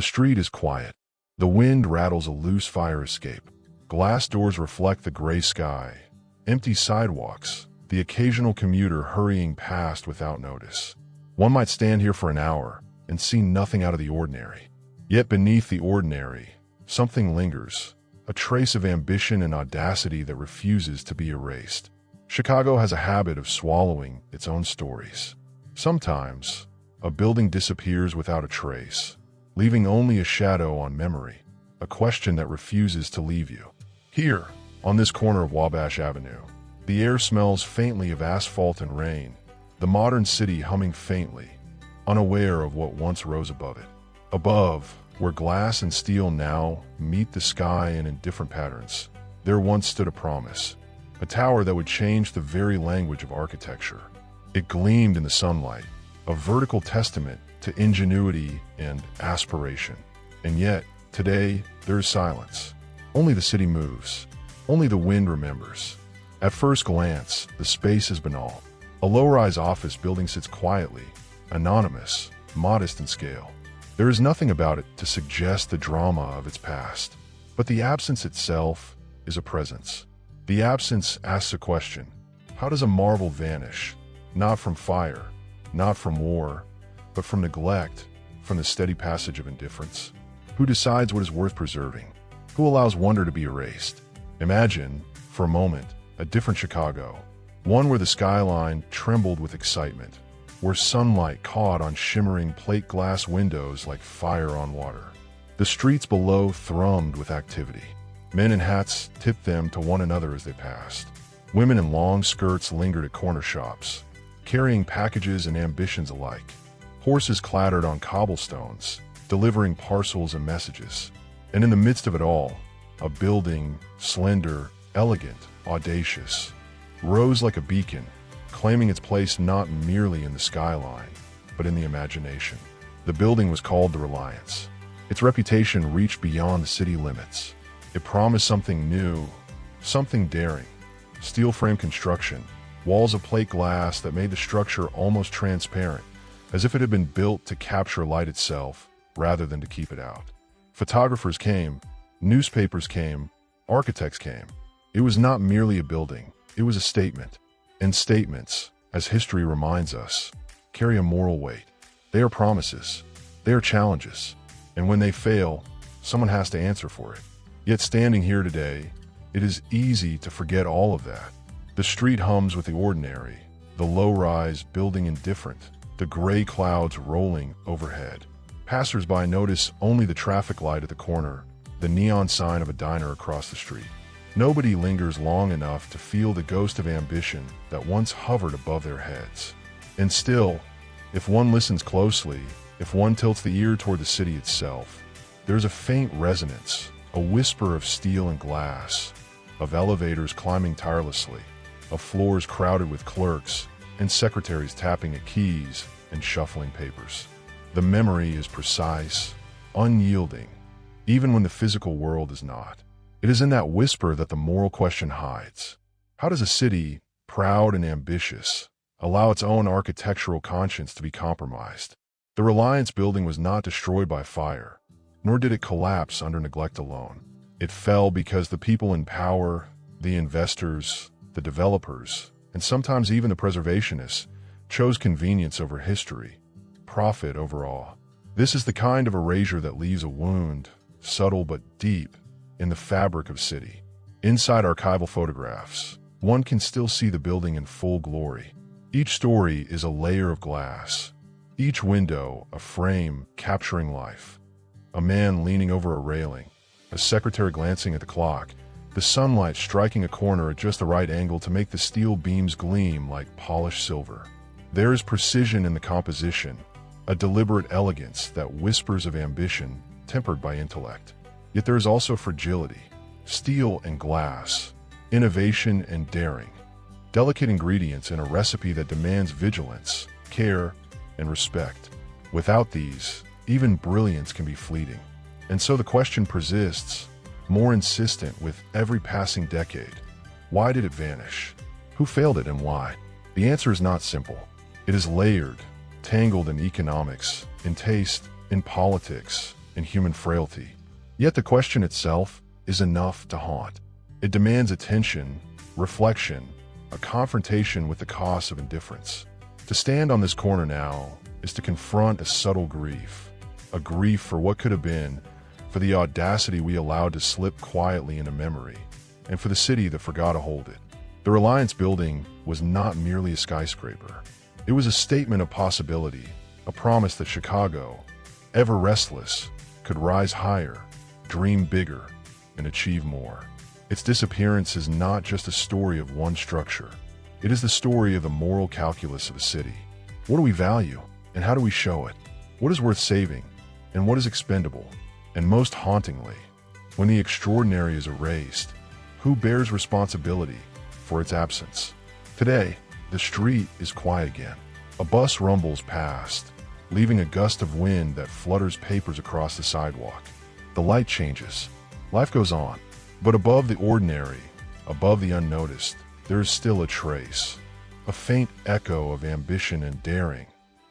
The street is quiet. The wind rattles a loose fire escape. Glass doors reflect the gray sky. Empty sidewalks, the occasional commuter hurrying past without notice. One might stand here for an hour and see nothing out of the ordinary. Yet beneath the ordinary, something lingers, a trace of ambition and audacity that refuses to be erased. Chicago has a habit of swallowing its own stories. Sometimes, a building disappears without a trace, leaving only a shadow on memory, a question that refuses to leave you. Here, on this corner of Wabash Avenue, the air smells faintly of asphalt and rain, the modern city humming faintly, unaware of what once rose above it. Above, where glass and steel now meet the sky in different patterns, there once stood a promise, a tower that would change the very language of architecture. It gleamed in the sunlight, a vertical testament to ingenuity and aspiration. And yet, today, there is silence. Only the city moves. Only the wind remembers. At first glance, the space is banal. A low-rise office building sits quietly, anonymous, modest in scale. There is nothing about it to suggest the drama of its past. But the absence itself is a presence. The absence asks a question. How does a marvel vanish? Not from fire, not from war, but from neglect, from the steady passage of indifference. Who decides what is worth preserving? Who allows wonder to be erased? Imagine, for a moment, a different Chicago, one where the skyline trembled with excitement, where sunlight caught on shimmering plate glass windows like fire on water. The streets below thrummed with activity. Men in hats tipped them to one another as they passed. Women in long skirts lingered at corner shops, carrying packages and ambitions alike. Horses clattered on cobblestones, delivering parcels and messages. And in the midst of it all, a building, slender, elegant, audacious, rose like a beacon, claiming its place not merely in the skyline, but in the imagination. The building was called the Reliance. Its reputation reached beyond the city limits. It promised something new, something daring. Steel frame construction, walls of plate glass that made the structure almost transparent, as if it had been built to capture light itself rather than to keep it out. Photographers came, newspapers came, architects came. It was not merely a building, it was a statement. And statements, as history reminds us, carry a moral weight. They are promises, they are challenges, and when they fail, someone has to answer for it. Yet standing here today, it is easy to forget all of that. The street hums with the ordinary, the low-rise building indifferent, the gray clouds rolling overhead. Passers-by notice only the traffic light at the corner, the neon sign of a diner across the street. Nobody lingers long enough to feel the ghost of ambition that once hovered above their heads. And still, if one listens closely, if one tilts the ear toward the city itself, there's a faint resonance, a whisper of steel and glass, of elevators climbing tirelessly, of floors crowded with clerks and secretaries tapping at keys and shuffling papers. The memory is precise, unyielding, even when the physical world is not. It is in that whisper that the moral question hides. How does a city, proud and ambitious, allow its own architectural conscience to be compromised? The Reliance Building was not destroyed by fire, nor did it collapse under neglect alone. It fell because the people in power, the investors, the developers, and sometimes even the preservationists, chose convenience over history, profit over awe. This is the kind of erasure that leaves a wound, subtle but deep, in the fabric of city. Inside archival photographs, one can still see the building in full glory. Each story is a layer of glass, each window a frame capturing life. A man leaning over a railing, a secretary glancing at the clock, the sunlight striking a corner at just the right angle to make the steel beams gleam like polished silver. There is precision in the composition, a deliberate elegance that whispers of ambition tempered by intellect. Yet there is also fragility, steel and glass, innovation and daring, delicate ingredients in a recipe that demands vigilance, care, and respect. Without these, even brilliance can be fleeting. And so the question persists, more insistent with every passing decade. Why did it vanish? Who failed it and why? The answer is not simple. It is layered, tangled in economics, in taste, in politics, and human frailty. Yet the question itself is enough to haunt. It demands attention, reflection, a confrontation with the cost of indifference. To stand on this corner now is to confront a subtle grief, a grief for what could have been, for the audacity we allowed to slip quietly into memory, and for the city that forgot to hold it. The Reliance Building was not merely a skyscraper. It was a statement of possibility, a promise that Chicago, ever restless, could rise higher, dream bigger, and achieve more. Its disappearance is not just a story of one structure. It is the story of the moral calculus of a city. What do we value, and how do we show it? What is worth saving, and what is expendable? And most hauntingly, when the extraordinary is erased, who bears responsibility for its absence? Today, the street is quiet again. A bus rumbles past, leaving a gust of wind that flutters papers across the sidewalk. The light changes. Life goes on. But above the ordinary, above the unnoticed, there is still a trace, a faint echo of ambition and daring,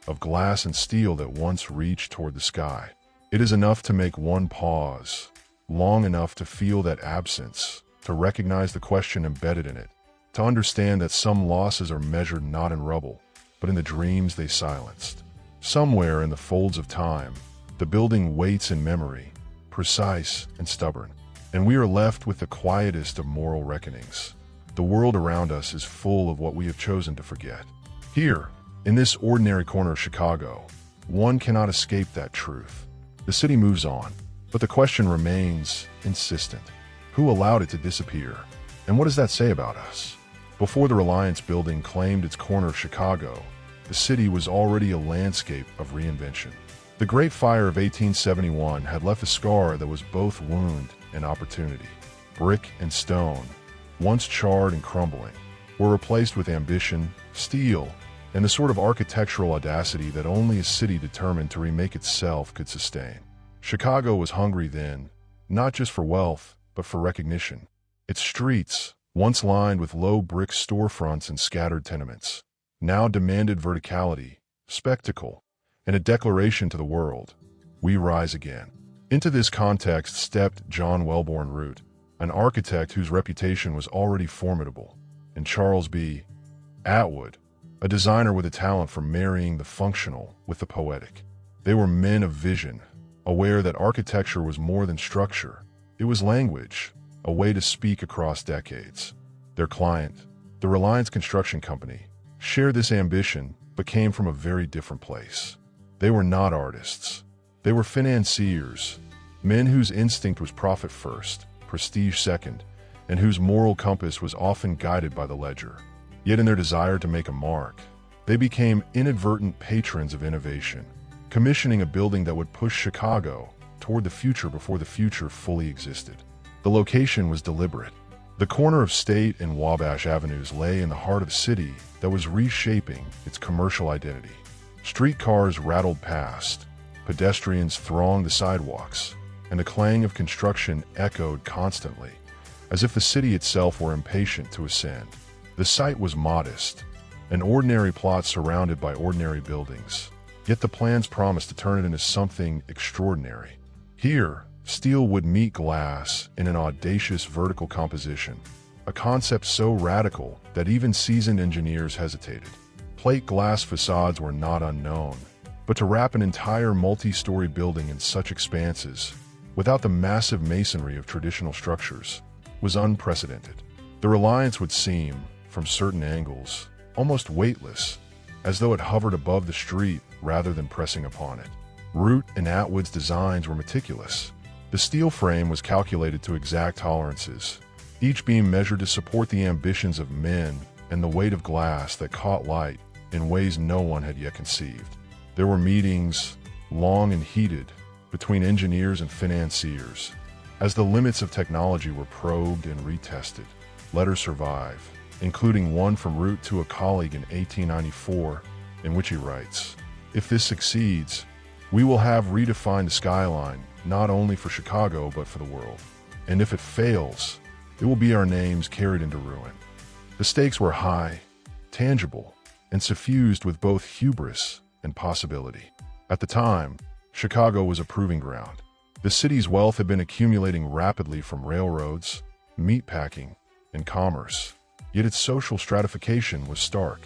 of glass and steel that once reached toward the sky. It is enough to make one pause, long enough to feel that absence, to recognize the question embedded in it, to understand that some losses are measured not in rubble, but in the dreams they silenced. Somewhere in the folds of time, the building waits in memory, precise and stubborn, and we are left with the quietest of moral reckonings. The world around us is full of what we have chosen to forget. Here, in this ordinary corner of Chicago, one cannot escape that truth. The city moves on, but the question remains insistent. Who allowed it to disappear? And what does that say about us? Before the Reliance Building claimed its corner of Chicago, the city was already a landscape of reinvention. The Great Fire of 1871 had left a scar that was both wound and opportunity. Brick and stone, once charred and crumbling, were replaced with ambition, steel, and the sort of architectural audacity that only a city determined to remake itself could sustain. Chicago was hungry then, not just for wealth, but for recognition. Its streets, once lined with low brick storefronts and scattered tenements, now demanded verticality, spectacle, and a declaration to the world: we rise again. Into this context stepped John Wellborn Root, an architect whose reputation was already formidable, and Charles B. Atwood, a designer with a talent for marrying the functional with the poetic. They were men of vision, aware that architecture was more than structure. It was language, a way to speak across decades. Their client, the Reliance Construction Company, shared this ambition but came from a very different place. They were not artists. They were financiers, men whose instinct was profit first, prestige second, and whose moral compass was often guided by the ledger. Yet in their desire to make a mark, they became inadvertent patrons of innovation, commissioning a building that would push Chicago toward the future before the future fully existed. The location was deliberate. The corner of State and Wabash Avenues lay in the heart of a city that was reshaping its commercial identity. Streetcars rattled past, pedestrians thronged the sidewalks, and the clang of construction echoed constantly, as if the city itself were impatient to ascend. The site was modest, an ordinary plot surrounded by ordinary buildings, yet the plans promised to turn it into something extraordinary. Here, steel would meet glass in an audacious vertical composition, a concept so radical that even seasoned engineers hesitated. Plate glass facades were not unknown, but to wrap an entire multi-story building in such expanses, without the massive masonry of traditional structures, was unprecedented. The Reliance would seem, from certain angles, almost weightless, as though it hovered above the street rather than pressing upon it. Root and Atwood's designs were meticulous. The steel frame was calculated to exact tolerances, each beam measured to support the ambitions of men and the weight of glass that caught light in ways no one had yet conceived. There were meetings, long and heated, between engineers and financiers, as the limits of technology were probed and retested. Letters survive, including one from Root to a colleague in 1894, in which he writes, "If this succeeds, we will have redefined the skyline not only for Chicago but for the world. And if it fails, it will be our names carried into ruin." The stakes were high, tangible, and suffused with both hubris and possibility. At the time, Chicago was a proving ground. The city's wealth had been accumulating rapidly from railroads, meatpacking, and commerce. Yet its social stratification was stark.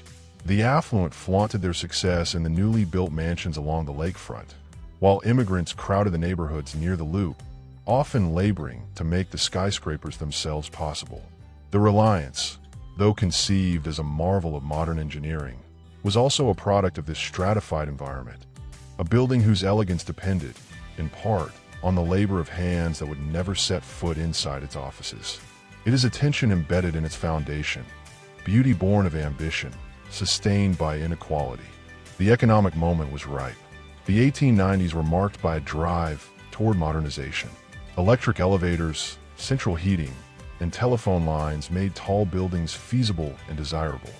The affluent flaunted their success in the newly built mansions along the lakefront, while immigrants crowded the neighborhoods near the loop, often laboring to make the skyscrapers themselves possible. The Reliance, though conceived as a marvel of modern engineering, was also a product of this stratified environment, a building whose elegance depended, in part, on the labor of hands that would never set foot inside its offices. It is a tension embedded in its foundation, beauty born of ambition, sustained by inequality. The economic moment was ripe. The 1890s were marked by a drive toward modernization. Electric elevators, central heating, and telephone lines made tall buildings feasible and desirable.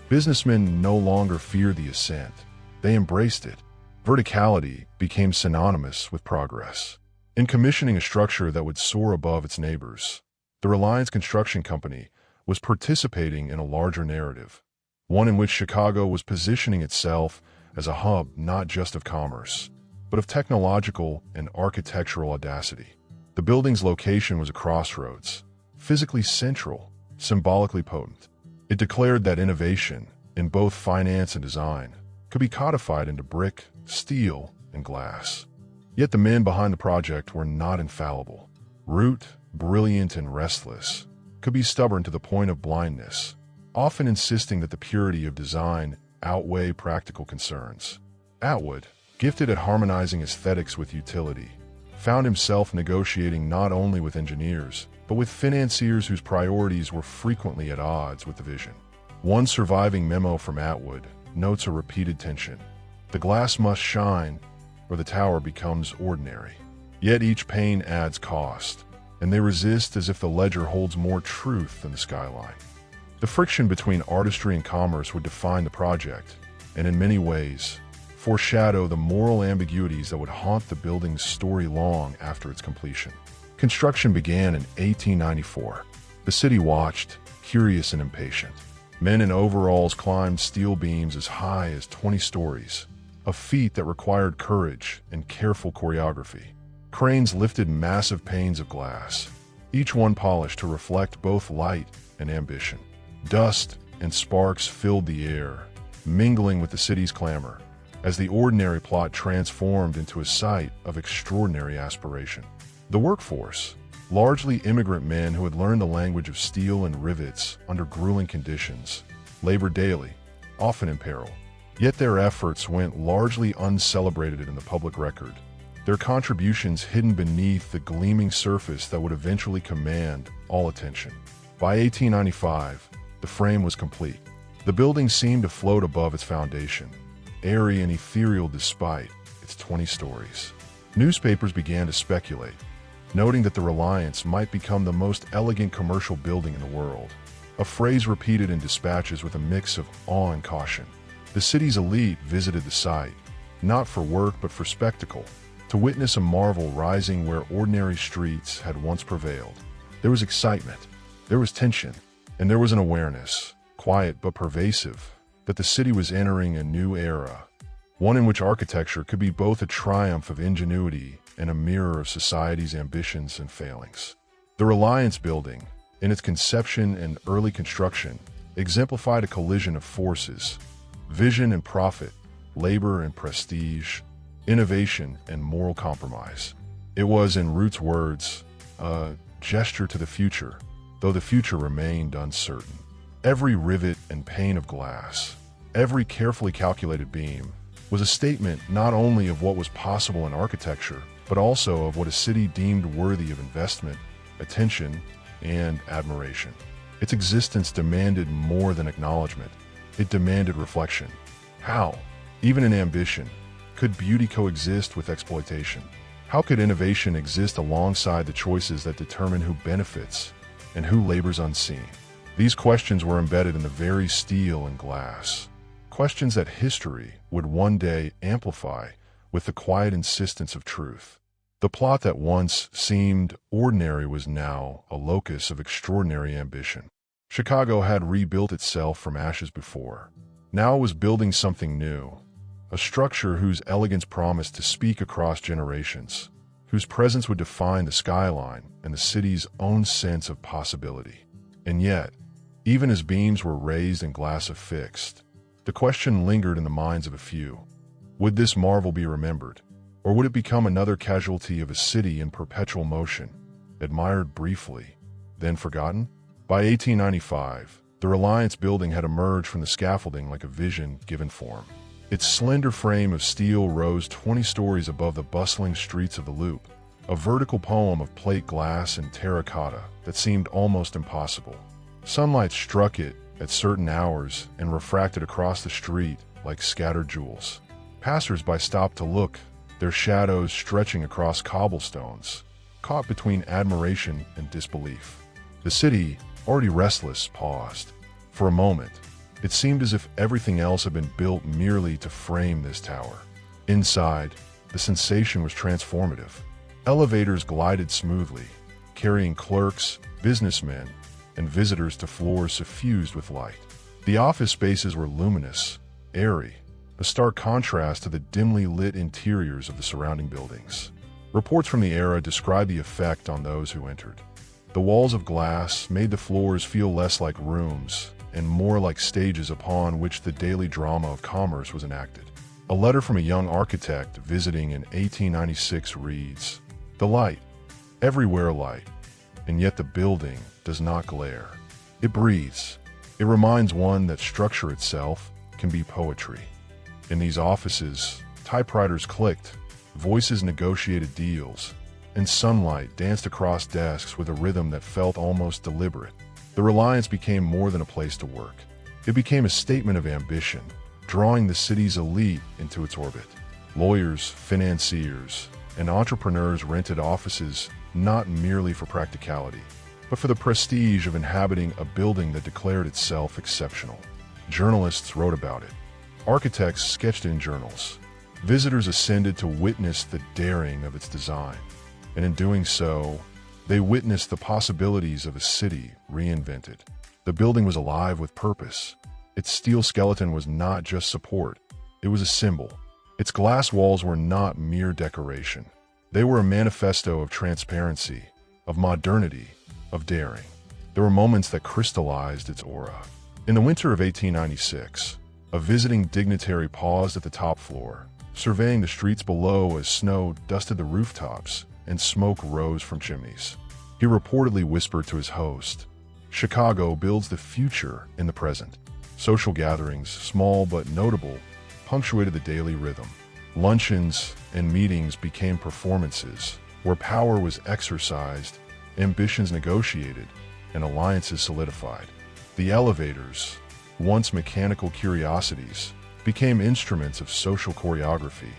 Businessmen no longer feared the ascent. They embraced it. Verticality became synonymous with progress. In commissioning a structure that would soar above its neighbors, the Reliance Construction Company was participating in a larger narrative, one in which Chicago was positioning itself as a hub not just of commerce, but of technological and architectural audacity. The building's location was a crossroads, physically central, symbolically potent. It declared that innovation, in both finance and design, could be codified into brick, steel, and glass. Yet the men behind the project were not infallible. Root, brilliant and restless, could be stubborn to the point of blindness, often insisting that the purity of design outweigh practical concerns. Atwood, gifted at harmonizing aesthetics with utility, found himself negotiating not only with engineers, but with financiers whose priorities were frequently at odds with the vision. One surviving memo from Atwood notes a repeated tension. The glass must shine, or the tower becomes ordinary. Yet each pane adds cost, and they resist as if the ledger holds more truth than the skyline. The friction between artistry and commerce would define the project, and in many ways, foreshadow the moral ambiguities that would haunt the building's story long after its completion. Construction began in 1894. The city watched, curious and impatient. Men in overalls climbed steel beams as high as 20 stories, a feat that required courage and careful choreography. Cranes lifted massive panes of glass, each one polished to reflect both light and ambition. Dust and sparks filled the air, mingling with the city's clamor, as the ordinary plot transformed into a site of extraordinary aspiration. The workforce, largely immigrant men who had learned the language of steel and rivets under grueling conditions, labored daily, often in peril. Yet their efforts went largely uncelebrated in the public record, their contributions hidden beneath the gleaming surface that would eventually command all attention. By 1895, the frame was complete. The building seemed to float above its foundation, airy and ethereal despite its 20 stories. Newspapers began to speculate, noting that the Reliance might become the most elegant commercial building in the world, a phrase repeated in dispatches with a mix of awe and caution. The city's elite visited the site, not for work but for spectacle, to witness a marvel rising where ordinary streets had once prevailed. There was excitement, there was tension, and there was an awareness, quiet but pervasive, that the city was entering a new era, one in which architecture could be both a triumph of ingenuity and a mirror of society's ambitions and failings. The Reliance Building, in its conception and early construction, exemplified a collision of forces: vision and profit, labor and prestige, innovation and moral compromise. It was, in Root's words, a gesture to the future, though the future remained uncertain. Every rivet and pane of glass, every carefully calculated beam, was a statement not only of what was possible in architecture, but also of what a city deemed worthy of investment, attention, and admiration. Its existence demanded more than acknowledgement. It demanded reflection. How, even in ambition, could beauty coexist with exploitation? How could innovation exist alongside the choices that determine who benefits and who labors unseen? These questions were embedded in the very steel and glass, questions that history would one day amplify with the quiet insistence of truth. The plot that once seemed ordinary was now a locus of extraordinary ambition. Chicago had rebuilt itself from ashes before. Now it was building something new, a structure whose elegance promised to speak across generations, whose presence would define the skyline and the city's own sense of possibility. And yet, even as beams were raised and glass affixed, the question lingered in the minds of a few. Would this marvel be remembered, or would it become another casualty of a city in perpetual motion, admired briefly, then forgotten? By 1895, the Reliance Building had emerged from the scaffolding like a vision given form. Its slender frame of steel rose 20 stories above the bustling streets of the Loop, a vertical poem of plate glass and terracotta that seemed almost impossible. Sunlight struck it at certain hours and refracted across the street like scattered jewels. Passers-by stopped to look, their shadows stretching across cobblestones, caught between admiration and disbelief. The city, already restless, paused. For a moment, it seemed as if everything else had been built merely to frame this tower. Inside, the sensation was transformative. Elevators glided smoothly, carrying clerks, businessmen, and visitors to floors suffused with light. The office spaces were luminous, airy, a stark contrast to the dimly lit interiors of the surrounding buildings. Reports from the era described the effect on those who entered. The walls of glass made the floors feel less like rooms and more like stages upon which the daily drama of commerce was enacted. A letter from a young architect visiting in 1896 reads, "The light, everywhere light, and yet the building does not glare. It breathes. It reminds one that structure itself can be poetry." In these offices, typewriters clicked, voices negotiated deals, and sunlight danced across desks with a rhythm that felt almost deliberate. The Reliance became more than a place to work. It became a statement of ambition, drawing the city's elite into its orbit. Lawyers, financiers, and entrepreneurs rented offices not merely for practicality, but for the prestige of inhabiting a building that declared itself exceptional. Journalists wrote about it. Architects sketched in journals. Visitors ascended to witness the daring of its design, and in doing so, they witnessed the possibilities of a city reinvented. The building was alive with purpose. Its steel skeleton was not just support, it was a symbol. Its glass walls were not mere decoration. They were a manifesto of transparency, of modernity, of daring. There were moments that crystallized its aura. In the winter of 1896, a visiting dignitary paused at the top floor, surveying the streets below as snow dusted the rooftops and smoke rose from chimneys. He reportedly whispered to his host, "Chicago builds the future in the present." Social gatherings, small but notable, punctuated the daily rhythm. Luncheons and meetings became performances where power was exercised, ambitions negotiated, and alliances solidified. The elevators, once mechanical curiosities, became instruments of social choreography,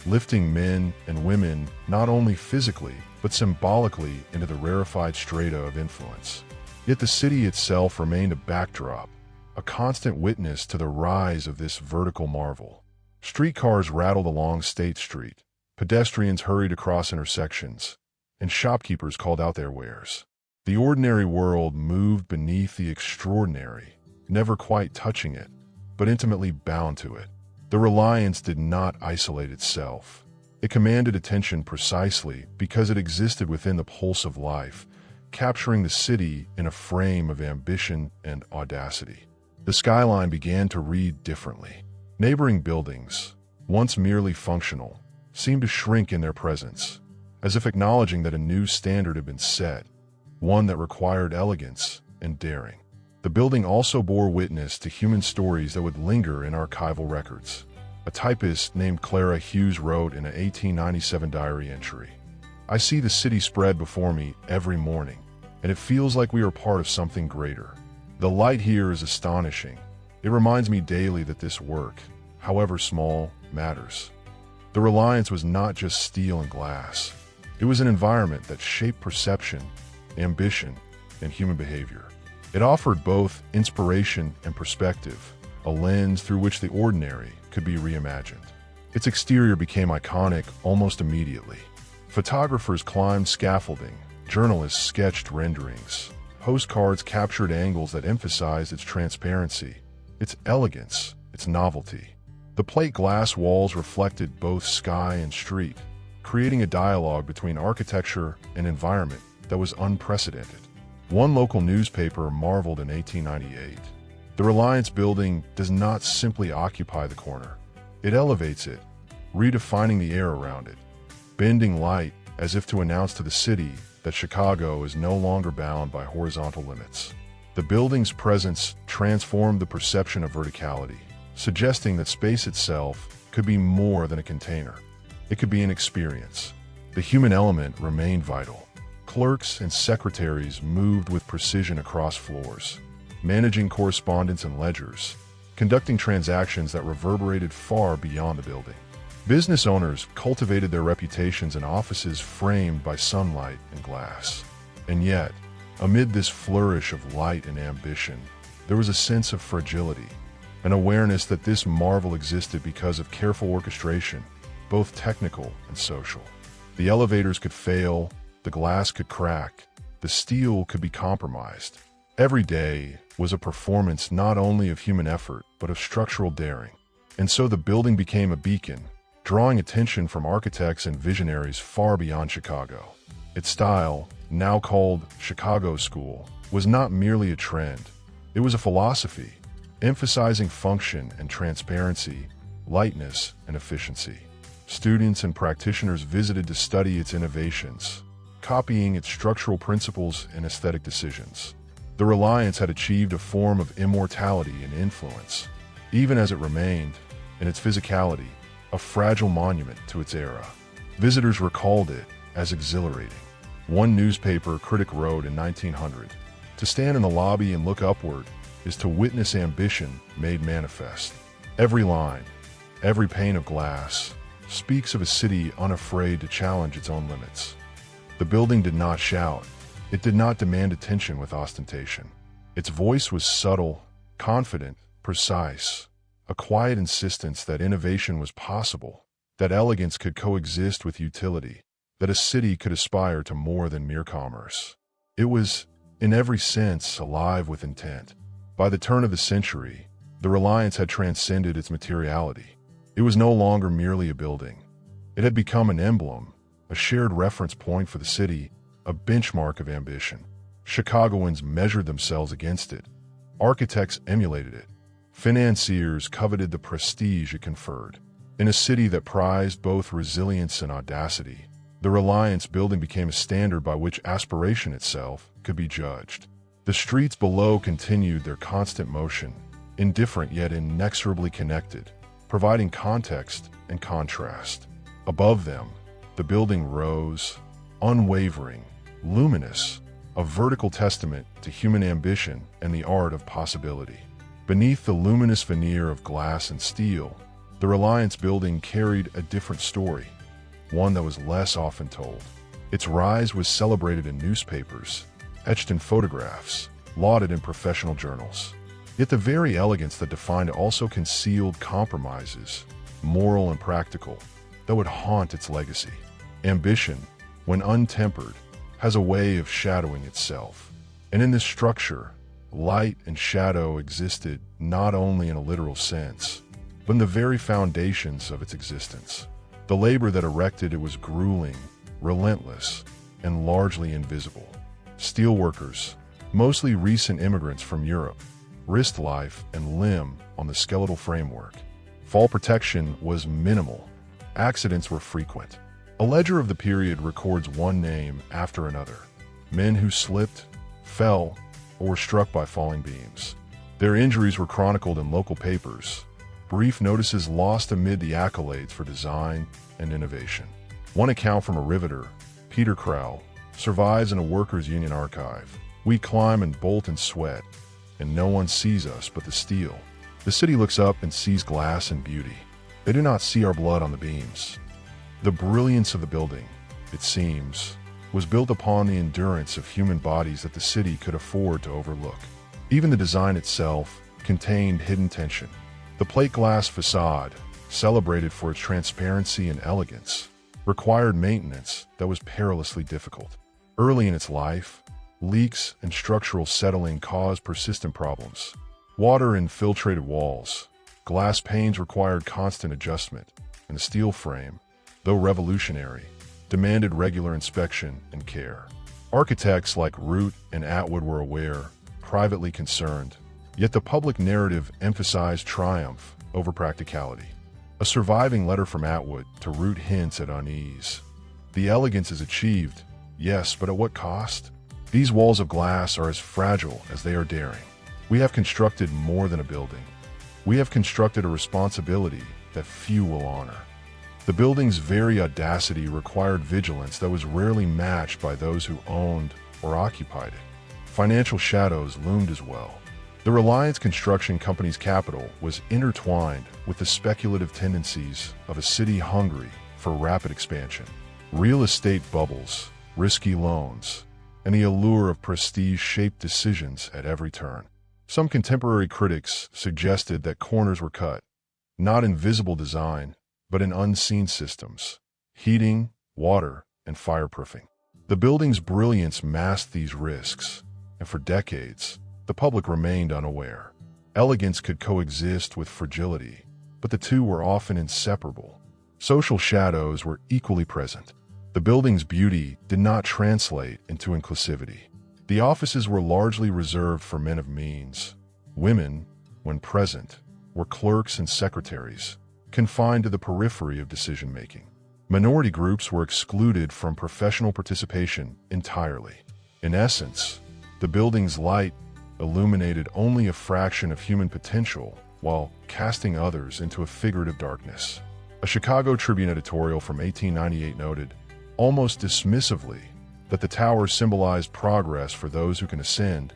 lifting men and women not only physically but symbolically into the rarefied strata of influence. Yet the city itself remained a backdrop, a constant witness to the rise of this vertical marvel. Streetcars rattled along State Street, pedestrians hurried across intersections, and shopkeepers called out their wares. The ordinary world moved beneath the extraordinary, never quite touching it, but intimately bound to it. The Reliance did not isolate itself. It commanded attention precisely because it existed within the pulse of life, capturing the city in a frame of ambition and audacity. The skyline began to read differently. Neighboring buildings, once merely functional, seemed to shrink in their presence, as if acknowledging that a new standard had been set, one that required elegance and daring. The building also bore witness to human stories that would linger in archival records. A typist named Clara Hughes wrote in an 1897 diary entry, "I see the city spread before me every morning, and it feels like we are part of something greater. The light here is astonishing. It reminds me daily that this work, however small, matters." The Reliance was not just steel and glass. It was an environment that shaped perception, ambition, and human behavior. It offered both inspiration and perspective, a lens through which the ordinary could be reimagined. Its exterior became iconic almost immediately. Photographers climbed scaffolding, journalists sketched renderings, postcards captured angles that emphasized its transparency, its elegance, its novelty. The plate glass walls reflected both sky and street, creating a dialogue between architecture and environment that was unprecedented. One local newspaper marveled in 1898. The Reliance Building does not simply occupy the corner. It elevates it, redefining the air around it, bending light as if to announce to the city that Chicago is no longer bound by horizontal limits. The building's presence transformed the perception of verticality, suggesting that space itself could be more than a container. It could be an experience. The human element remained vital. Clerks and secretaries moved with precision across floors, managing correspondence and ledgers, conducting transactions that reverberated far beyond the building. Business owners cultivated their reputations in offices framed by sunlight and glass. And yet, amid this flourish of light and ambition, there was a sense of fragility, an awareness that this marvel existed because of careful orchestration, both technical and social. The elevators could fail, the glass could crack, the steel could be compromised. Every day was a performance not only of human effort, but of structural daring. And so the building became a beacon, drawing attention from architects and visionaries far beyond Chicago. Its style, now called Chicago School, was not merely a trend. It was a philosophy, emphasizing function and transparency, lightness and efficiency. Students and practitioners visited to study its innovations, copying its structural principles and aesthetic decisions. The Reliance had achieved a form of immortality and influence, even as it remained, in its physicality, a fragile monument to its era. Visitors recalled it as exhilarating. One newspaper critic wrote in 1900, "To stand in the lobby and look upward is to witness ambition made manifest. Every line, every pane of glass, speaks of a city unafraid to challenge its own limits." The building did not shout. It did not demand attention with ostentation. Its voice was subtle, confident, precise, a quiet insistence that innovation was possible, that elegance could coexist with utility, that a city could aspire to more than mere commerce. It was, in every sense, alive with intent. By the turn of the century, the Reliance had transcended its materiality. It was no longer merely a building. It had become an emblem, a shared reference point for the city, a benchmark of ambition. Chicagoans measured themselves against it. Architects emulated it. Financiers coveted the prestige it conferred. In a city that prized both resilience and audacity, the Reliance Building became a standard by which aspiration itself could be judged. The streets below continued their constant motion, indifferent yet inexorably connected, providing context and contrast. Above them, the building rose, unwavering, luminous, a vertical testament to human ambition and the art of possibility. Beneath the luminous veneer of glass and steel, the Reliance Building carried a different story, one that was less often told. Its rise was celebrated in newspapers, etched in photographs, lauded in professional journals. Yet the very elegance that defined it also concealed compromises, moral and practical, that would haunt its legacy. Ambition, when untempered, has a way of shadowing itself. And in this structure, light and shadow existed not only in a literal sense, but in the very foundations of its existence. The labor that erected it was grueling, relentless, and largely invisible. Steelworkers, mostly recent immigrants from Europe, risked life and limb on the skeletal framework. Fall protection was minimal. Accidents were frequent. A ledger of the period records one name after another. Men who slipped, fell, or were struck by falling beams. Their injuries were chronicled in local papers, brief notices lost amid the accolades for design and innovation. One account from a riveter, Peter Crowell, survives in a workers' union archive. "We climb and bolt and sweat, and no one sees us but the steel. The city looks up and sees glass and beauty. They do not see our blood on the beams." The brilliance of the building, it seems, was built upon the endurance of human bodies that the city could afford to overlook. Even the design itself contained hidden tension. The plate glass facade, celebrated for its transparency and elegance, required maintenance that was perilously difficult. Early in its life, leaks and structural settling caused persistent problems. Water infiltrated walls, glass panes required constant adjustment, and the steel frame, though revolutionary, demanded regular inspection and care. Architects like Root and Atwood were aware, privately concerned, yet the public narrative emphasized triumph over practicality. A surviving letter from Atwood to Root hints at unease. The elegance is achieved, yes, but at what cost? These walls of glass are as fragile as they are daring. We have constructed more than a building. We have constructed a responsibility that few will honor. The building's very audacity required vigilance that was rarely matched by those who owned or occupied it. Financial shadows loomed as well. The Reliance Construction Company's capital was intertwined with the speculative tendencies of a city hungry for rapid expansion. Real estate bubbles, risky loans, and the allure of prestige shaped decisions at every turn. Some contemporary critics suggested that corners were cut, not in visible design, but in unseen systems: heating, water, and fireproofing. The building's brilliance masked these risks, and for decades, the public remained unaware. Elegance could coexist with fragility, but the two were often inseparable. Social shadows were equally present. The building's beauty did not translate into inclusivity. The offices were largely reserved for men of means. Women, when present, were clerks and secretaries, confined to the periphery of decision-making. Minority groups were excluded from professional participation entirely. In essence, the building's light illuminated only a fraction of human potential while casting others into a figurative darkness. A Chicago Tribune editorial from 1898 noted, almost dismissively, that the tower symbolized progress for those who can ascend,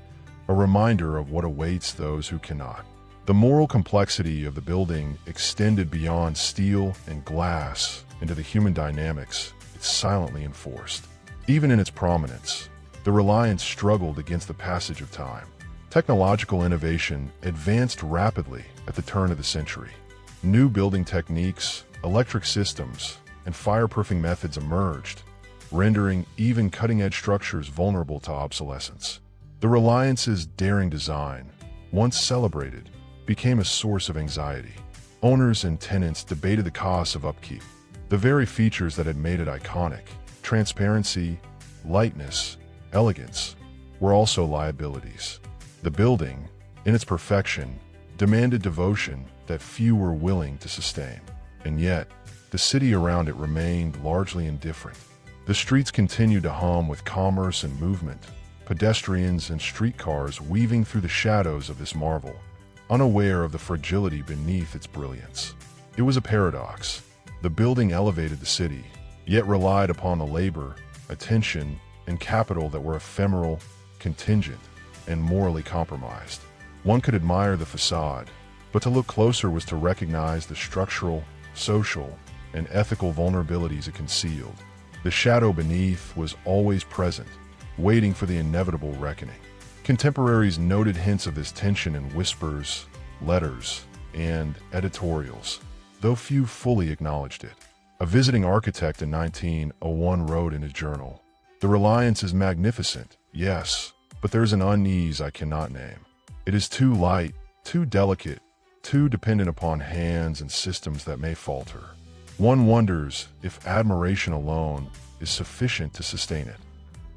a reminder of what awaits those who cannot. The moral complexity of the building extended beyond steel and glass into the human dynamics it silently enforced. Even in its prominence, the Reliance struggled against the passage of time. Technological innovation advanced rapidly at the turn of the century. New building techniques, electric systems, and fireproofing methods emerged, rendering even cutting-edge structures vulnerable to obsolescence. The Reliance's daring design, once celebrated, became a source of anxiety. Owners and tenants debated the costs of upkeep. The very features that had made it iconic, transparency, lightness, elegance, were also liabilities. The building, in its perfection, demanded devotion that few were willing to sustain. And yet, the city around it remained largely indifferent. The streets continued to hum with commerce and movement, pedestrians and streetcars weaving through the shadows of this marvel, unaware of the fragility beneath its brilliance. It was a paradox. The building elevated the city, yet relied upon the labor, attention, and capital that were ephemeral, contingent, and morally compromised. One could admire the facade, but to look closer was to recognize the structural, social, and ethical vulnerabilities it concealed. The shadow beneath was always present, waiting for the inevitable reckoning. Contemporaries noted hints of this tension in whispers, letters, and editorials, though few fully acknowledged it. A visiting architect in 1901 wrote in his journal, "The Reliance is magnificent, yes, but there's an unease I cannot name. It is too light, too delicate, too dependent upon hands and systems that may falter. One wonders if admiration alone is sufficient to sustain it."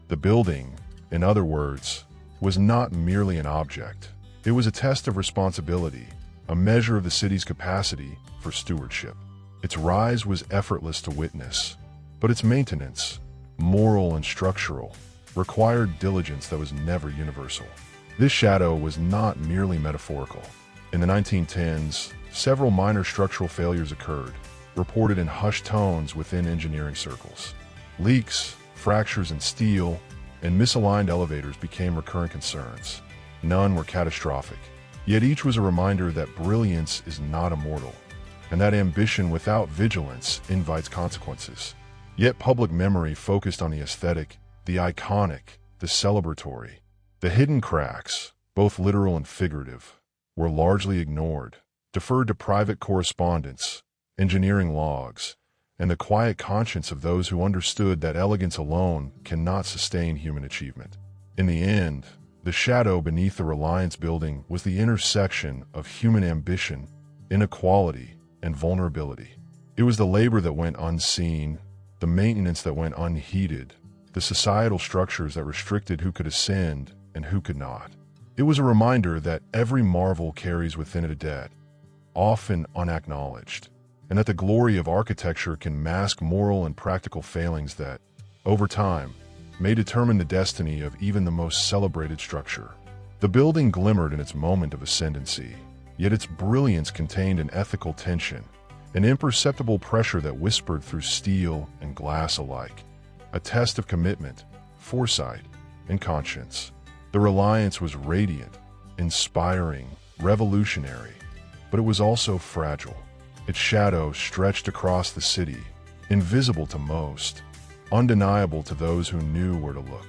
The building, in other words, was not merely an object. It was a test of responsibility, a measure of the city's capacity for stewardship. Its rise was effortless to witness, but its maintenance, moral and structural, required diligence that was never universal. This shadow was not merely metaphorical. In the 1910s, several minor structural failures occurred, reported in hushed tones within engineering circles. Leaks, fractures in steel, and misaligned elevators became recurrent concerns. None were catastrophic, yet each was a reminder that brilliance is not immortal, and that ambition without vigilance invites consequences. Yet public memory focused on the aesthetic, the iconic, the celebratory. The hidden cracks, both literal and figurative, were largely ignored, deferred to private correspondence, engineering logs, and the quiet conscience of those who understood that elegance alone cannot sustain human achievement. In the end, the shadow beneath the Reliance Building was the intersection of human ambition, inequality, and vulnerability. It was the labor that went unseen, the maintenance that went unheeded, the societal structures that restricted who could ascend and who could not. It was a reminder that every marvel carries within it a debt, often unacknowledged, and that the glory of architecture can mask moral and practical failings that, over time, may determine the destiny of even the most celebrated structure. The building glimmered in its moment of ascendancy, yet its brilliance contained an ethical tension, an imperceptible pressure that whispered through steel and glass alike, a test of commitment, foresight, and conscience. The Reliance was radiant, inspiring, revolutionary, but it was also fragile. Its shadow stretched across the city, invisible to most, undeniable to those who knew where to look.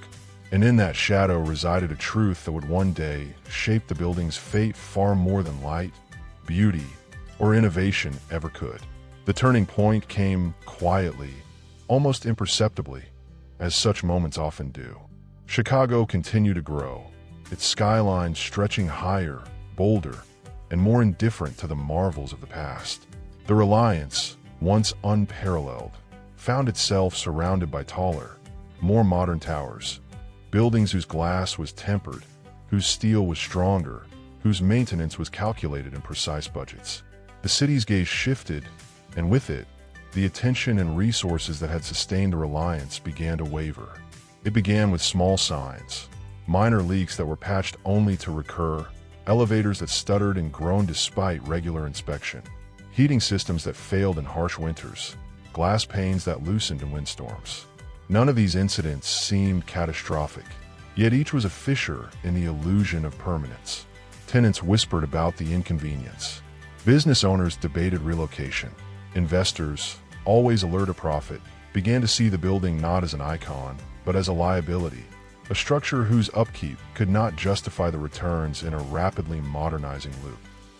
And in that shadow resided a truth that would one day shape the building's fate far more than light, beauty, or innovation ever could. The turning point came quietly, almost imperceptibly, as such moments often do. Chicago continued to grow, its skyline stretching higher, bolder, and more indifferent to the marvels of the past. The Reliance, once unparalleled, found itself surrounded by taller, more modern towers, buildings whose glass was tempered, whose steel was stronger, whose maintenance was calculated in precise budgets. The city's gaze shifted, and with it, the attention and resources that had sustained the Reliance began to waver. It began with small signs, minor leaks that were patched only to recur, elevators that stuttered and groaned despite regular inspection, heating systems that failed in harsh winters, glass panes that loosened in windstorms. None of these incidents seemed catastrophic, yet each was a fissure in the illusion of permanence. Tenants whispered about the inconvenience. Business owners debated relocation. Investors, always alert to profit, began to see the building not as an icon, but as a liability, a structure whose upkeep could not justify the returns in a rapidly modernizing loop.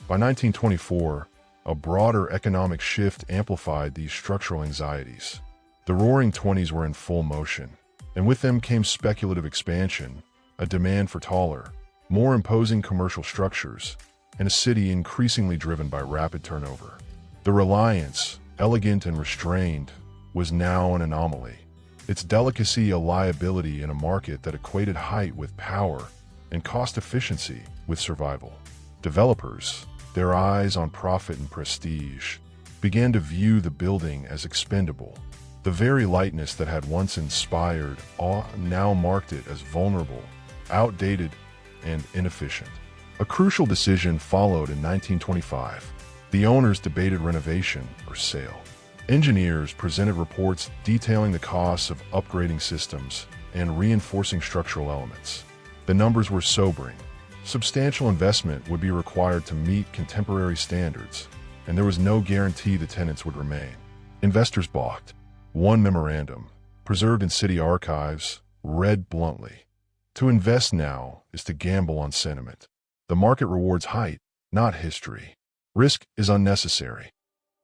By 1924, a broader economic shift amplified these structural anxieties. The Roaring Twenties were in full motion, and with them came speculative expansion, a demand for taller, more imposing commercial structures, and a city increasingly driven by rapid turnover. The Reliance, elegant and restrained, was now an anomaly, its delicacy a liability in a market that equated height with power and cost efficiency with survival. Developers, their eyes on profit and prestige, began to view the building as expendable. The very lightness that had once inspired awe now marked it as vulnerable, outdated, and inefficient. A crucial decision followed in 1925. The owners debated renovation or sale. Engineers presented reports detailing the costs of upgrading systems and reinforcing structural elements. The numbers were sobering. Substantial investment would be required to meet contemporary standards, and there was no guarantee the tenants would remain. Investors balked. One memorandum, preserved in city archives, read bluntly, "To invest now is to gamble on sentiment. The market rewards height, not history. Risk is unnecessary."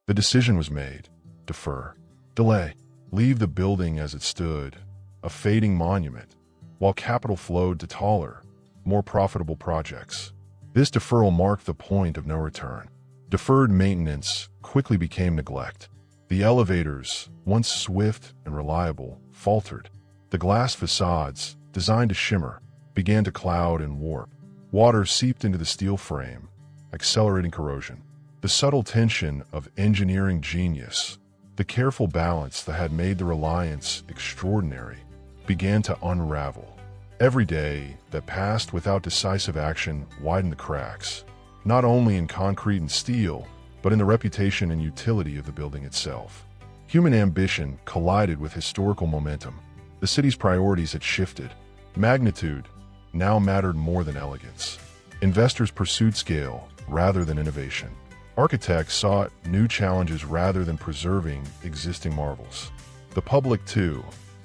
The decision was made. Defer. Delay. Leave the building as it stood, a fading monument, while capital flowed to taller, more profitable projects. This deferral marked the point of no return. Deferred maintenance quickly became neglect. The elevators, once swift and reliable, faltered. The glass facades, designed to shimmer, began to cloud and warp. Water seeped into the steel frame, accelerating corrosion. The subtle tension of engineering genius, the careful balance that had made the Reliance extraordinary, began to unravel. Every day that passed without decisive action widened the cracks, not only in concrete and steel, but in the reputation and utility of the building itself. Human ambition collided with historical momentum. The city's priorities had shifted. Magnitude now mattered more than elegance. Investors pursued scale rather than innovation. Architects sought new challenges rather than preserving existing marvels. The public, too,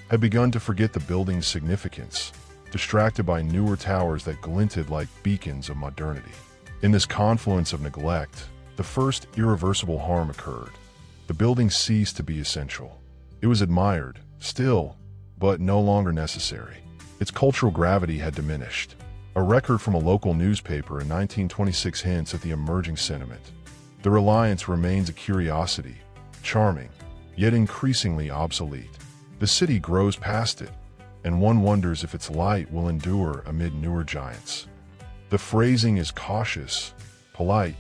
had begun to forget the building's significance, distracted by newer towers that glinted like beacons of modernity. In this confluence of neglect, the first irreversible harm occurred. The building ceased to be essential. It was admired, still, but no longer necessary. Its cultural gravity had diminished. A record from a local newspaper in 1926 hints at the emerging sentiment. The Reliance remains a curiosity, charming, yet increasingly obsolete. The city grows past it, and one wonders if its light will endure amid newer giants. The phrasing is cautious, polite,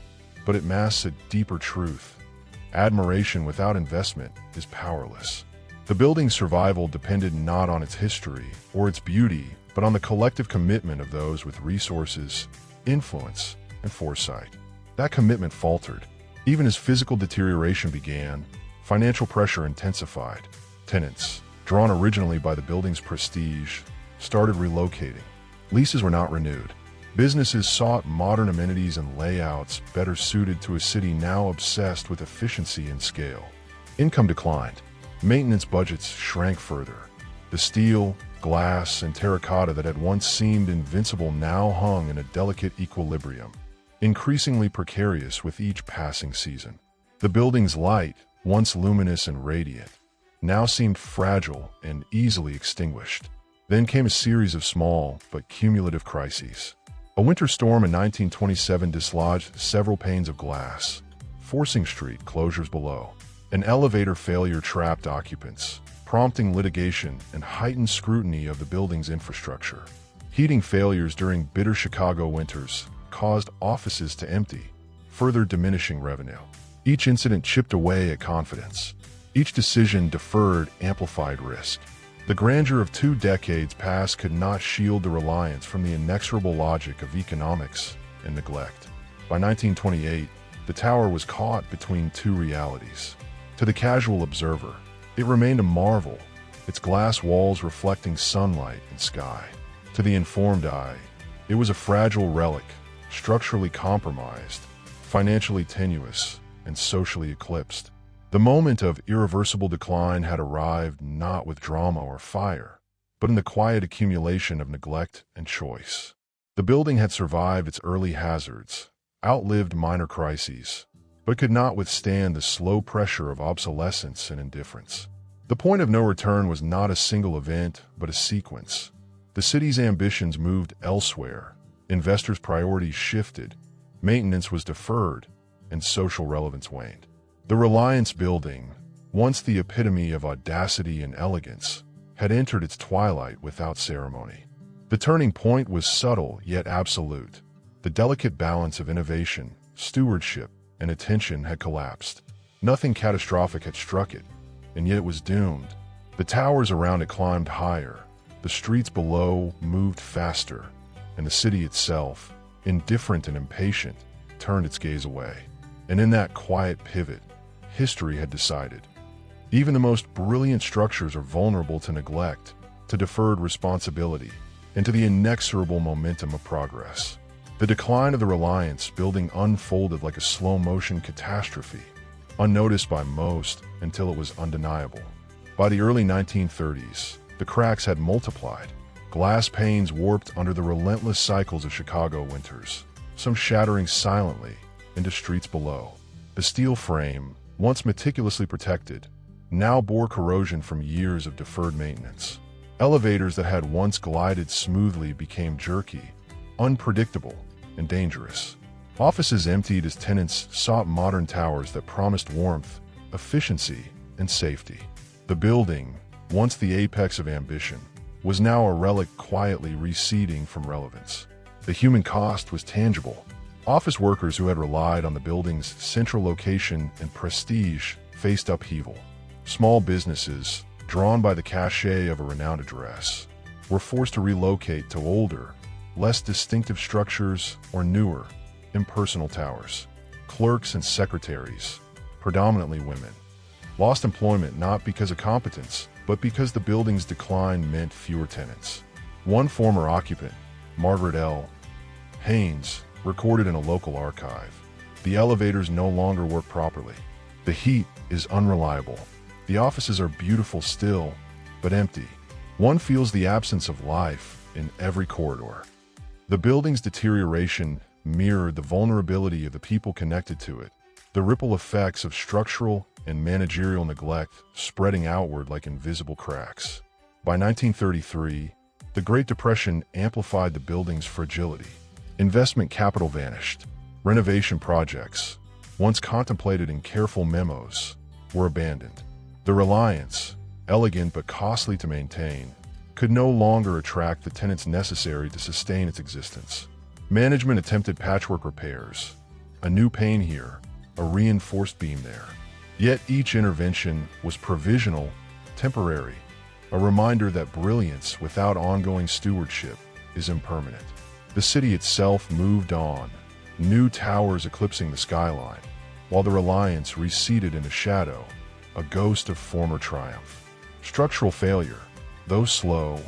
but it masks a deeper truth. Admiration without investment is powerless. The building's survival depended not on its history or its beauty, but on the collective commitment of those with resources, influence, and foresight. That commitment faltered. Even as physical deterioration began, financial pressure intensified. Tenants, drawn originally by the building's prestige, started relocating. Leases were not renewed. Businesses sought modern amenities and layouts better suited to a city now obsessed with efficiency and scale. Income declined. Maintenance budgets shrank further. The steel, glass, and terracotta that had once seemed invincible now hung in a delicate equilibrium, increasingly precarious with each passing season. The building's light, once luminous and radiant, now seemed fragile and easily extinguished. Then came a series of small but cumulative crises. A winter storm in 1927 dislodged several panes of glass, forcing street closures below. An elevator failure trapped occupants, prompting litigation and heightened scrutiny of the building's infrastructure. Heating failures during bitter Chicago winters caused offices to empty, further diminishing revenue. Each incident chipped away at confidence. Each decision deferred amplified risk. The grandeur of 2 decades past could not shield the Reliance from the inexorable logic of economics and neglect. By 1928, the tower was caught between 2 realities. To the casual observer, it remained a marvel, its glass walls reflecting sunlight and sky. To the informed eye, it was a fragile relic, structurally compromised, financially tenuous, and socially eclipsed. The moment of irreversible decline had arrived not with drama or fire, but in the quiet accumulation of neglect and choice. The building had survived its early hazards, outlived minor crises, but could not withstand the slow pressure of obsolescence and indifference. The point of no return was not a single event, but a sequence. The city's ambitions moved elsewhere, investors' priorities shifted, maintenance was deferred, and social relevance waned. The Reliance Building, once the epitome of audacity and elegance, had entered its twilight without ceremony. The turning point was subtle yet absolute. The delicate balance of innovation, stewardship, and attention had collapsed. Nothing catastrophic had struck it, and yet it was doomed. The towers around it climbed higher, the streets below moved faster, and the city itself, indifferent and impatient, turned its gaze away. And in that quiet pivot, history had decided. Even the most brilliant structures are vulnerable to neglect, to deferred responsibility, and to the inexorable momentum of progress. The decline of the Reliance Building unfolded like a slow-motion catastrophe, unnoticed by most until it was undeniable. By the early 1930s, the cracks had multiplied. Glass panes warped under the relentless cycles of Chicago winters, some shattering silently into streets below. The steel frame, once meticulously protected, now bore corrosion from years of deferred maintenance. Elevators that had once glided smoothly became jerky, unpredictable, and dangerous. Offices emptied as tenants sought modern towers that promised warmth, efficiency, and safety. The building, once the apex of ambition, was now a relic quietly receding from relevance. The human cost was tangible. Office workers who had relied on the building's central location and prestige faced upheaval. Small businesses, drawn by the cachet of a renowned address, were forced to relocate to older, less distinctive structures or newer, impersonal towers. Clerks and secretaries, predominantly women, lost employment not because of competence, but because the building's decline meant fewer tenants. One former occupant, Margaret L. Haynes, recorded in a local archive, "The elevators no longer work properly. The heat is unreliable. The offices are beautiful still, but empty. One feels the absence of life in every corridor." The building's deterioration mirrored the vulnerability of the people connected to it, the ripple effects of structural and managerial neglect spreading outward like invisible cracks. By 1933, the Great Depression amplified the building's fragility. Investment capital vanished. Renovation projects, once contemplated in careful memos, were abandoned. The Reliance, elegant but costly to maintain, could no longer attract the tenants necessary to sustain its existence. Management attempted patchwork repairs, a new pane here, a reinforced beam there. Yet each intervention was provisional, temporary, a reminder that brilliance without ongoing stewardship is impermanent. The city itself moved on, new towers eclipsing the skyline, while the Reliance receded into shadow, a ghost of former triumph. Structural failure, though slow,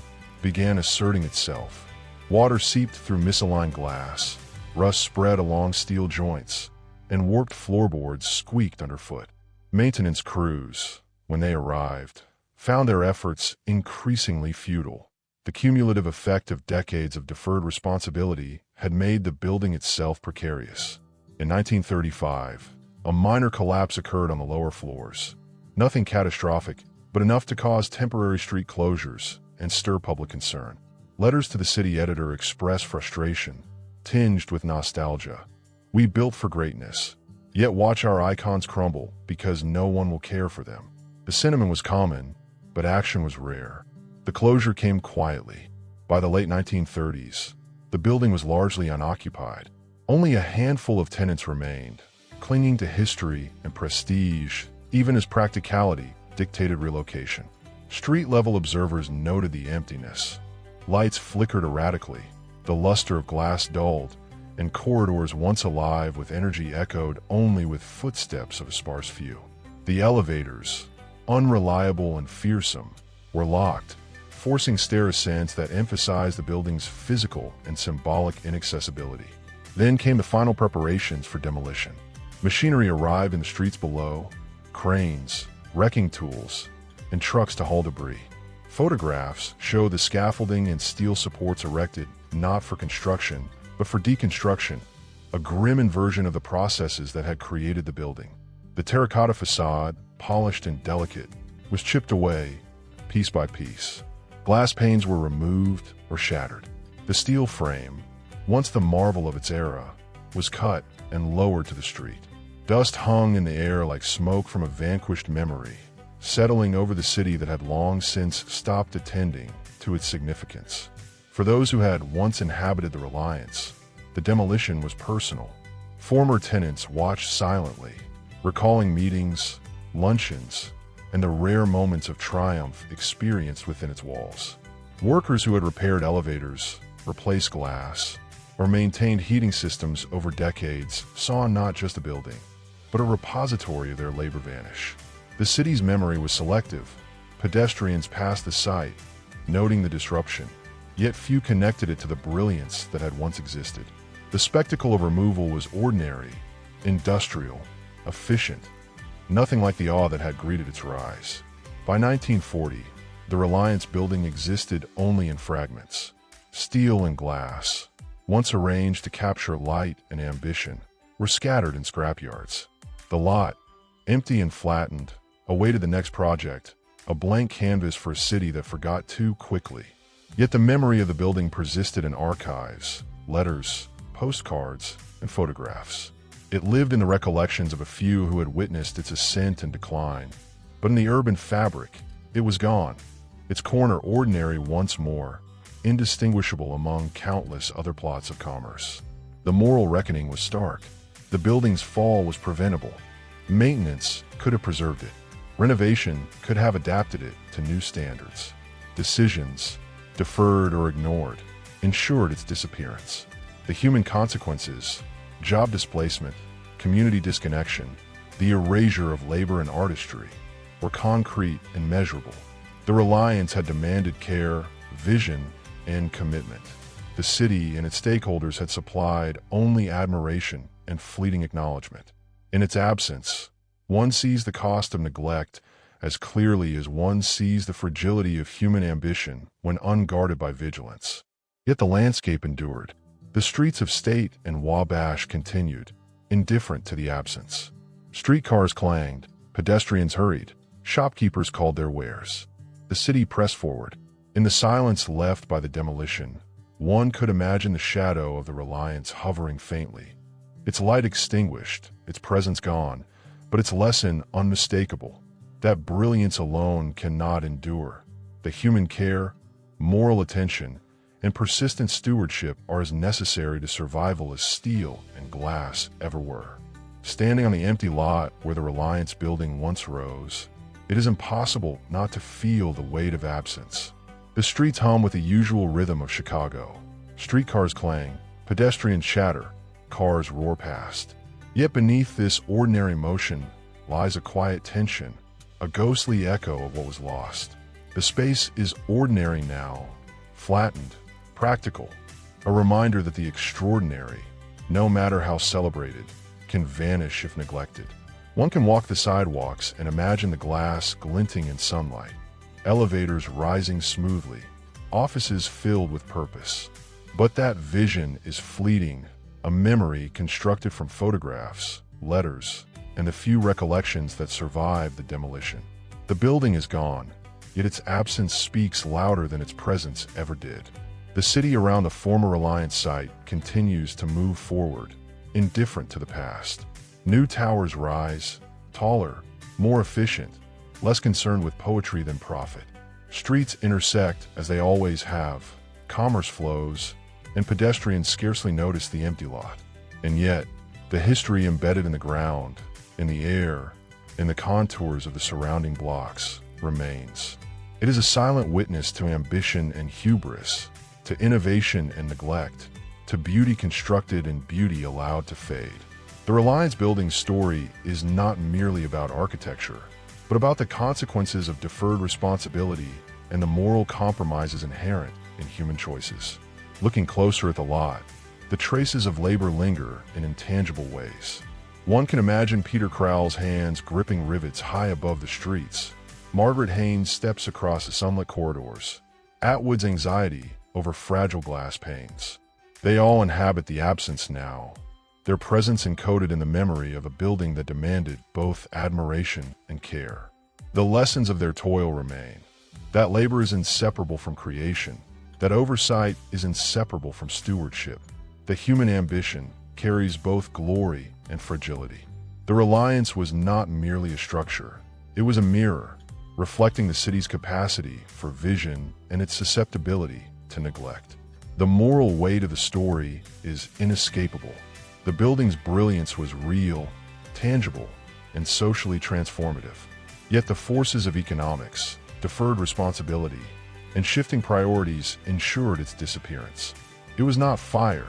began asserting itself. Water seeped through misaligned glass, rust spread along steel joints, and warped floorboards squeaked underfoot. Maintenance crews, when they arrived, found their efforts increasingly futile. The cumulative effect of decades of deferred responsibility had made the building itself precarious. In 1935, a minor collapse occurred on the lower floors. Nothing catastrophic, but enough to cause temporary street closures and stir public concern. Letters to the city editor express frustration, tinged with nostalgia. We built for greatness, yet watch our icons crumble because no one will care for them. The sentiment was common, but action was rare. The closure came quietly. By the late 1930s, the building was largely unoccupied. Only a handful of tenants remained, clinging to history and prestige, even as practicality dictated relocation. Street-level observers noted the emptiness. Lights flickered erratically, the luster of glass dulled, and corridors once alive with energy echoed only with footsteps of a sparse few. The elevators, unreliable and fearsome, were locked, forcing stair ascents that emphasized the building's physical and symbolic inaccessibility. Then came the final preparations for demolition. Machinery arrived in the streets below, cranes, wrecking tools, and trucks to haul debris. Photographs show the scaffolding and steel supports erected not for construction, but for deconstruction, a grim inversion of the processes that had created the building. The terracotta facade, polished and delicate, was chipped away, piece by piece. Glass panes were removed or shattered. The steel frame, once the marvel of its era, was cut and lowered to the street. Dust hung in the air like smoke from a vanquished memory, settling over the city that had long since stopped attending to its significance. For those who had once inhabited the Reliance, the demolition was personal. Former tenants watched silently, recalling meetings, luncheons, and the rare moments of triumph experienced within its walls. Workers who had repaired elevators, replaced glass, or maintained heating systems over decades saw not just a building, but a repository of their labor vanish. The city's memory was selective. Pedestrians passed the site, noting the disruption, yet few connected it to the brilliance that had once existed. The spectacle of removal was ordinary, industrial, efficient, nothing like the awe that had greeted its rise. By 1940, the Reliance Building existed only in fragments. Steel and glass, once arranged to capture light and ambition, were scattered in scrapyards. The lot, empty and flattened, awaited the next project, a blank canvas for a city that forgot too quickly. Yet the memory of the building persisted in archives, letters, postcards, and photographs. It lived in the recollections of a few who had witnessed its ascent and decline. But in the urban fabric, it was gone, its corner ordinary once more, indistinguishable among countless other plots of commerce. The moral reckoning was stark. The building's fall was preventable. Maintenance could have preserved it. Renovation could have adapted it to new standards. Decisions, deferred or ignored, ensured its disappearance. The human consequences, job displacement, community disconnection, the erasure of labor and artistry, were concrete and measurable. The Reliance had demanded care, vision, and commitment. The city and its stakeholders had supplied only admiration and fleeting acknowledgement. In its absence, one sees the cost of neglect as clearly as one sees the fragility of human ambition when unguarded by vigilance. Yet the landscape endured. The streets of State and Wabash continued, indifferent to the absence. Streetcars clanged, pedestrians hurried, shopkeepers called their wares. The city pressed forward. In the silence left by the demolition, one could imagine the shadow of the Reliance hovering faintly. Its light extinguished, its presence gone, but its lesson unmistakable. That brilliance alone cannot endure. The human care, moral attention, and persistent stewardship are as necessary to survival as steel and glass ever were. Standing on the empty lot where the Reliance Building once rose, it is impossible not to feel the weight of absence. The streets hum with the usual rhythm of Chicago. Streetcars clang, pedestrians chatter, cars roar past. Yet beneath this ordinary motion lies a quiet tension, a ghostly echo of what was lost. The space is ordinary now, flattened, practical, a reminder that the extraordinary, no matter how celebrated, can vanish if neglected. One can walk the sidewalks and imagine the glass glinting in sunlight, elevators rising smoothly, offices filled with purpose. But that vision is fleeting, a memory constructed from photographs, letters, and the few recollections that survived the demolition. The building is gone, yet its absence speaks louder than its presence ever did. The city around the former Reliance site continues to move forward, indifferent to the past. New towers rise, taller, more efficient, less concerned with poetry than profit. Streets intersect as they always have, commerce flows, and pedestrians scarcely notice the empty lot. And yet, the history embedded in the ground, in the air, in the contours of the surrounding blocks, remains. It is a silent witness to ambition and hubris, to innovation and neglect, to beauty constructed and beauty allowed to fade. The Reliance Building story is not merely about architecture, but about the consequences of deferred responsibility and the moral compromises inherent in human choices. Looking closer at the lot, the traces of labor linger in intangible ways. One can imagine Peter Crowell's hands gripping rivets high above the streets, Margaret Haynes' steps across the sunlit corridors, Atwood's anxiety over fragile glass panes. They all inhabit the absence now, their presence encoded in the memory of a building that demanded both admiration and care. The lessons of their toil remain. That labor is inseparable from creation, that oversight is inseparable from stewardship. The human ambition carries both glory and fragility. The Reliance was not merely a structure. It was a mirror, reflecting the city's capacity for vision and its susceptibility to neglect. The moral weight of the story is inescapable. The building's brilliance was real, tangible, and socially transformative. Yet the forces of economics, deferred responsibility, and shifting priorities ensured its disappearance. It was not fire,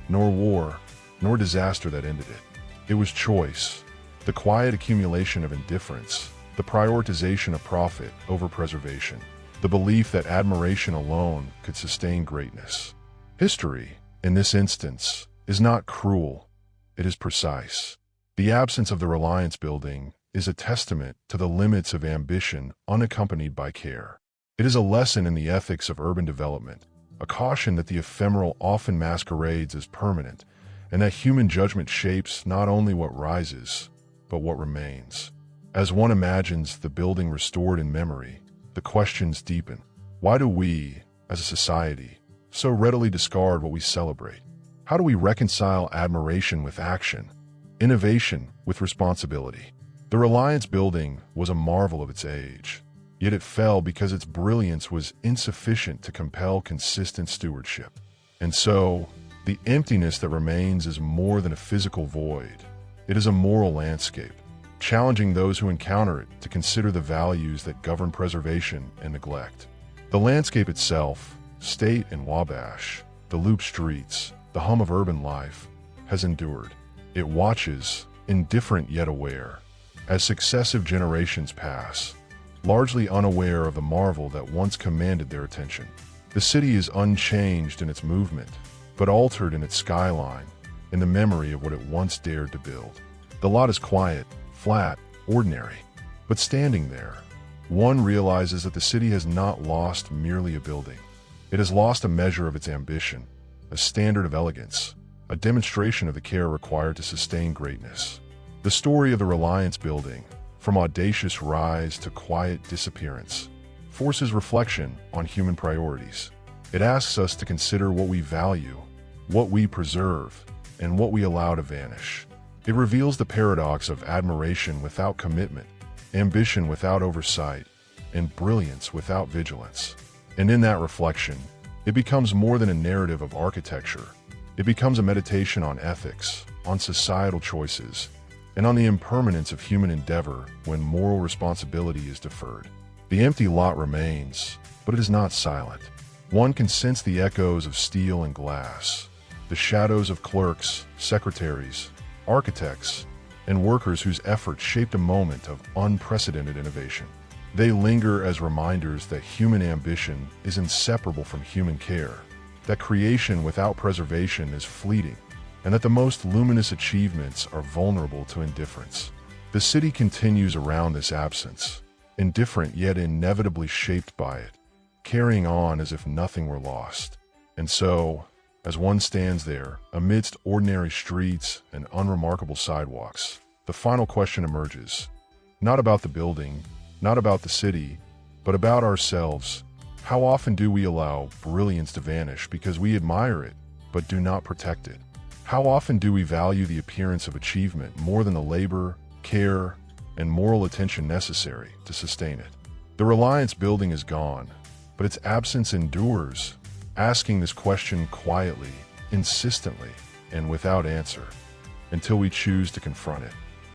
nor war, nor disaster that ended it. It was choice, the quiet accumulation of indifference, the prioritization of profit over preservation, the belief that admiration alone could sustain greatness. History, in this instance, is not cruel, it is precise. The absence of the Reliance Building is a testament to the limits of ambition unaccompanied by care. It is a lesson in the ethics of urban development, a caution that the ephemeral often masquerades as permanent, and that human judgment shapes not only what rises, but what remains. As one imagines the building restored in memory, the questions deepen. Why do we, as a society, so readily discard what we celebrate? How do we reconcile admiration with action, innovation with responsibility? The Reliance Building was a marvel of its age, yet it fell because its brilliance was insufficient to compel consistent stewardship. And so, the emptiness that remains is more than a physical void. It is a moral landscape, challenging those who encounter it to consider the values that govern preservation and neglect. The landscape itself, State and Wabash, the loop streets, the hum of urban life, has endured. It watches, indifferent yet aware, as successive generations pass, largely unaware of the marvel that once commanded their attention. The city is unchanged in its movement, but altered in its skyline, in the memory of what it once dared to build. The lot is quiet, flat, ordinary, but standing there, one realizes that the city has not lost merely a building. It has lost a measure of its ambition, a standard of elegance, a demonstration of the care required to sustain greatness. The story of the Reliance Building, from audacious rise to quiet disappearance, forces reflection on human priorities. It asks us to consider what we value, what we preserve, and what we allow to vanish. It reveals the paradox of admiration without commitment, ambition without oversight, and brilliance without vigilance. And in that reflection, it becomes more than a narrative of architecture. It becomes a meditation on ethics, on societal choices, and on the impermanence of human endeavor when moral responsibility is deferred. The empty lot remains, but it is not silent. One can sense the echoes of steel and glass, the shadows of clerks, secretaries, architects, and workers whose efforts shaped a moment of unprecedented innovation. They linger as reminders that human ambition is inseparable from human care, that creation without preservation is fleeting, and that the most luminous achievements are vulnerable to indifference. The city continues around this absence, indifferent yet inevitably shaped by it, carrying on as if nothing were lost. And so, as one stands there, amidst ordinary streets and unremarkable sidewalks, the final question emerges, not about the building, not about the city, but about ourselves. How often do we allow brilliance to vanish because we admire it, but do not protect it? How often do we value the appearance of achievement more than the labor, care, and moral attention necessary to sustain it? The Reliance Building is gone, but its absence endures, asking this question quietly, insistently, and without answer, until we choose to confront it.